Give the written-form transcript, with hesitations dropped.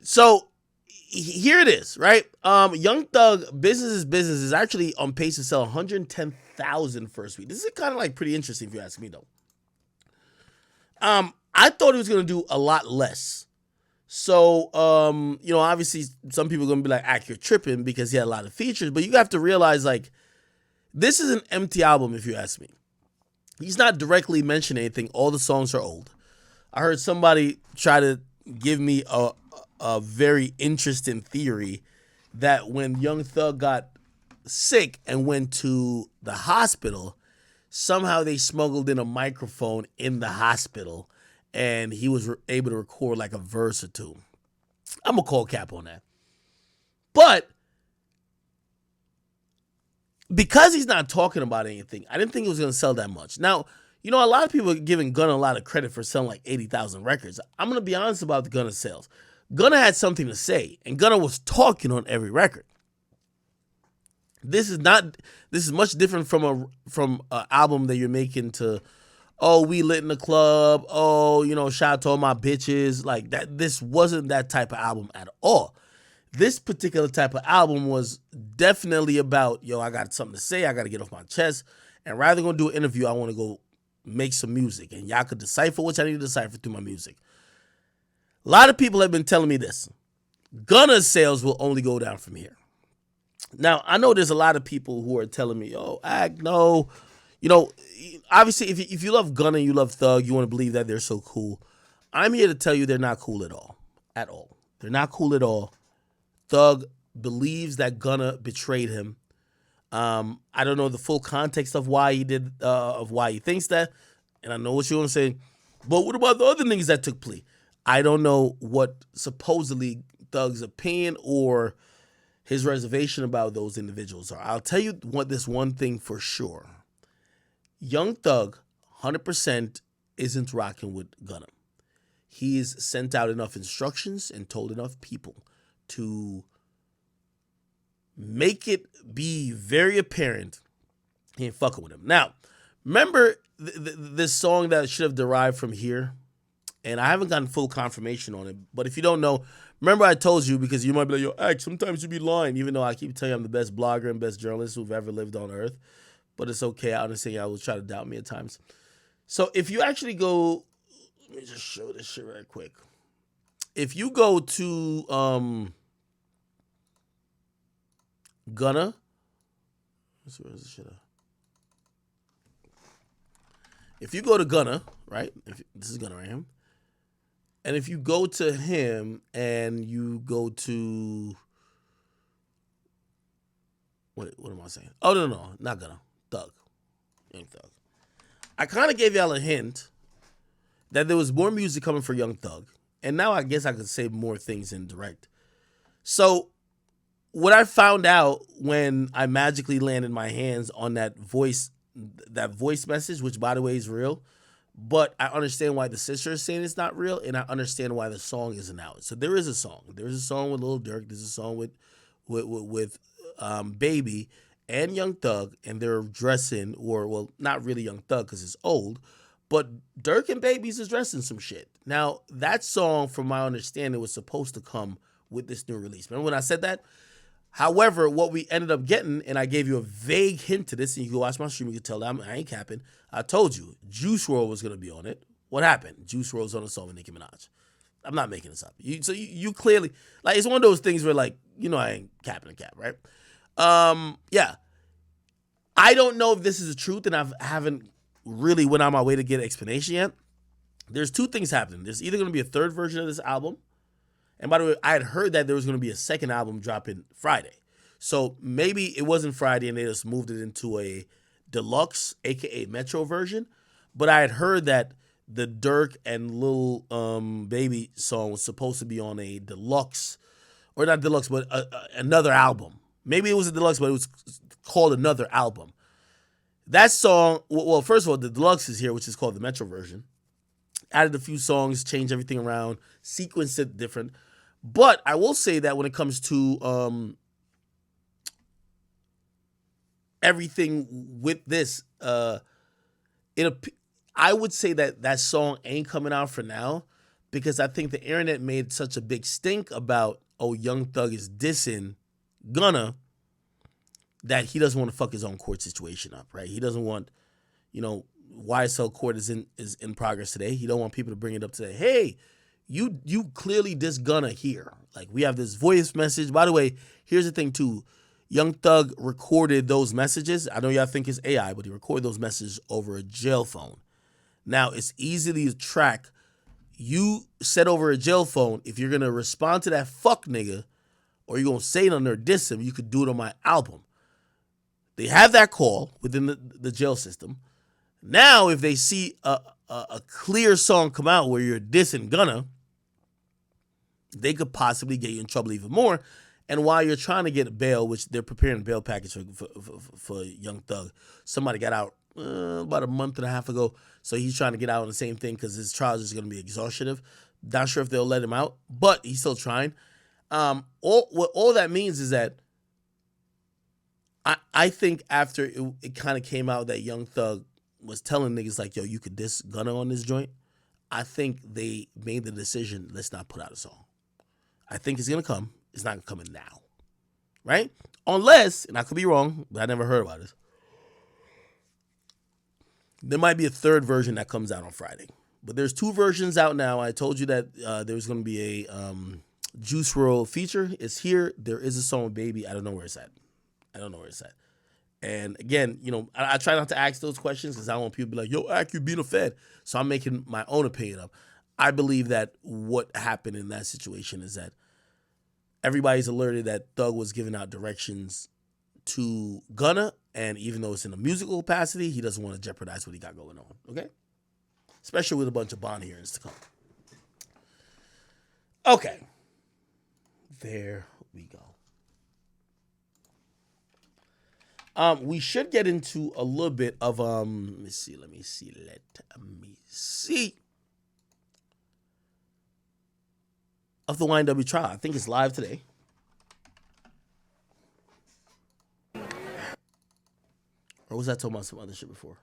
So here it is, right? Young Thug, Business is Business is actually on pace to sell 110,000 first week. This is kind of like pretty interesting if you ask me though. I thought he was gonna do a lot less. So, obviously some people are gonna be like, "Ack, you're tripping," because he had a lot of features. But you have to realize, like, this is an empty album, if you ask me. He's not directly mentioning anything. All the songs are old. I heard somebody try to give me a very interesting theory that when Young Thug got sick and went to the hospital, somehow they smuggled in a microphone in the hospital and he was able to record like a verse or two. I'm going to call cap on that. But because he's not talking about anything, I didn't think it was going to sell that much. Now, a lot of people are giving Gunna a lot of credit for selling like 80,000 records. I'm going to be honest about the Gunna sales. Gunna had something to say, and Gunna was talking on every record. This is much different from an album that you're making to, oh, we lit in the club, oh, shout out to all my bitches, like that. This wasn't that type of album at all. This particular type of album was definitely about, I got something to say, I got to get off my chest, and rather than go do an interview, I want to go make some music, and y'all could decipher what I need to decipher through my music. A lot of people have been telling me this. Gunna's sales will only go down from here. Now, I know there's a lot of people who are telling me, Ack, no. Obviously, if you love Gunna and you love Thug, you want to believe that they're so cool. I'm here to tell you they're not cool at all. At all. They're not cool at all. Thug believes that Gunna betrayed him. I don't know the full context of why he did, of why he thinks that. And I know what you want to say. But what about the other things that took place? I don't know what supposedly Thug's opinion or his reservation about those individuals are. I'll tell you this one thing for sure. Young Thug, 100% isn't rocking with Gunna. He's sent out enough instructions and told enough people to make it be very apparent he ain't fucking with him. Now, remember this song that should have derived from here? And I haven't gotten full confirmation on it. But if you don't know, remember I told you, because you might be like, Ack, sometimes you be lying, even though I keep telling you I'm the best blogger and best journalist who've ever lived on earth. But it's okay. I understand y'all will try to doubt me at times. So if you actually go, let me just show this shit right quick. If you go to Gunna, let's see, where's this shit at? If you go to Gunna, right? This is Gunna right here. And if you go to him and you go to, what am I saying? Oh, no, not Gunna. Thug. Young Thug. I kind of gave y'all a hint that there was more music coming for Young Thug. And now I guess I could say more things in direct. So what I found out when I magically landed my hands on that voice message, which by the way is real, but I understand why the sister is saying it's not real, and I understand why the song isn't out. So there is a song. There's a song with Lil Durk. There's a song with Baby and Young Thug, and they're dressing, not really Young Thug because it's old, but Durk and Baby's is dressing some shit. Now, that song, from my understanding, was supposed to come with this new release. Remember when I said that? However, what we ended up getting, and I gave you a vague hint to this, and you can watch my stream, you can tell that I ain't capping. I told you, Juice WRLD was going to be on it. What happened? Juice WRLD's on a song with Nicki Minaj. I'm not making this up. You clearly, like, it's one of those things where, like, I ain't capping a cap, right? Yeah. I don't know if this is the truth, and I haven't really went on my way to get an explanation yet. There's two things happening. There's either going to be a third version of this album, and by the way, I had heard that there was going to be a second album dropping Friday. So maybe it wasn't Friday and they just moved it into a deluxe, aka Metro version. But I had heard that the Durk and Lil Baby song was supposed to be on a deluxe, or not deluxe, but another album. Maybe it was a deluxe, but it was called another album. That song, well, first of all, the deluxe is here, which is called the Metro version. Added a few songs, changed everything around, sequenced it different. But I will say that when it comes to everything with this, I would say that song ain't coming out for now, because I think the internet made such a big stink about, oh, Young Thug is dissing Gunna, that he doesn't want to fuck his own court situation up, right? He doesn't want, YSL court is in progress today. He don't want people to bring it up today. Hey, you clearly diss Gunna here. Like, we have this voice message. By the way, here's the thing too. Young Thug recorded those messages. I know y'all think it's AI, but he recorded those messages over a jail phone. Now, it's easy to track. You said over a jail phone, if you're going to respond to that fuck nigga, or you're going to say it on there, diss him, you could do it on my album. They have that call within the jail system. Now, if they see a clear song come out where you're dissing Gunna, they could possibly get you in trouble even more. And while you're trying to get bail, which they're preparing a bail package for Young Thug, somebody got out about a month and a half ago. So he's trying to get out on the same thing because his trial is going to be exhaustive. Not sure if they'll let him out, but he's still trying. All that means is that I think after it kind of came out that Young Thug was telling niggas like, yo, you could diss Gunna on this joint, I think they made the decision, let's not put out a song. I think it's going to come. It's not coming now, right? Unless, and I could be wrong, but I never heard about this, there might be a third version that comes out on Friday. But there's 2 versions out now. I told you that there's going to be a Juice WRLD feature. It's here. There is a song with Baby. I don't know where it's at. And again, I try not to ask those questions because I don't want people to be like, yo, Ak, you being a Fed. So I'm making my own opinion up. I believe that what happened in that situation is that everybody's alerted that Thug was giving out directions to Gunna, and even though it's in a musical capacity, he doesn't want to jeopardize what he got going on, okay? Especially with a bunch of bond hearings to come. Okay. There we go. We should get into a little bit of, let me see. Of the YNW trial. I think it's live today. Or was I talking about some other shit before?